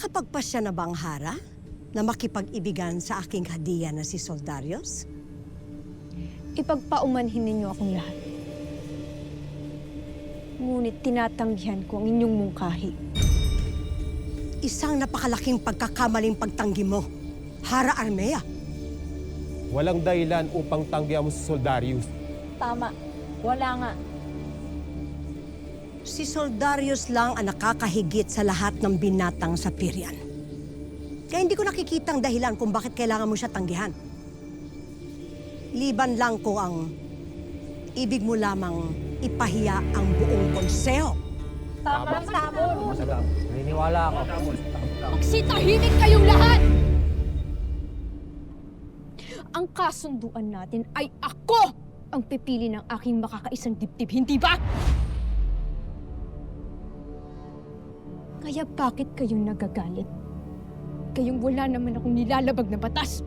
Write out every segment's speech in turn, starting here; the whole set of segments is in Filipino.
Nakapagpasya na ba ang Hara na makipag-ibigan sa aking hadiya na si Soldarius? Ipagpaumanhin ninyo akong lahat. Ngunit tinatanggihan ko ang inyong mungkahi. Isang napakalaking pagkakamaling pagtanggi mo, Hara Armea. Walang dahilan upang tanggihan mo si Soldarius. Tama. Wala nga. Si Soldarius lang ang nakakahigit sa lahat ng binatang sa Pirian. Kaya hindi ko nakikita ang dahilan kung bakit kailangan mo siya tanggihan. Liban lang kung ang ibig mo lamang ipahiya ang buong konseho. Tama. Masagam. Naniniwala ako. Magsitahimik kayong lahat! Ang kasunduan natin ay ako ang pipili ng aking makakaisang dibdib, hindi ba? Kaya bakit kayong nagagalit? Kayong wala naman akong nilalabag na batas.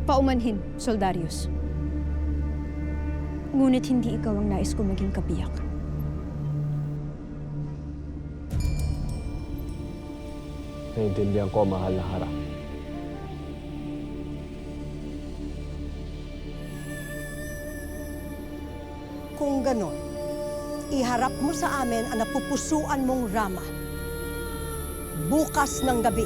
Paumanhin, Soldarius. Ngunit hindi ikaw ang nais ko maging kabiyak. Naintindihan ko, mahal na Hara. Kung ganon, iharap mo sa amin ang napupusuan mong Rama. Bukas ng gabi.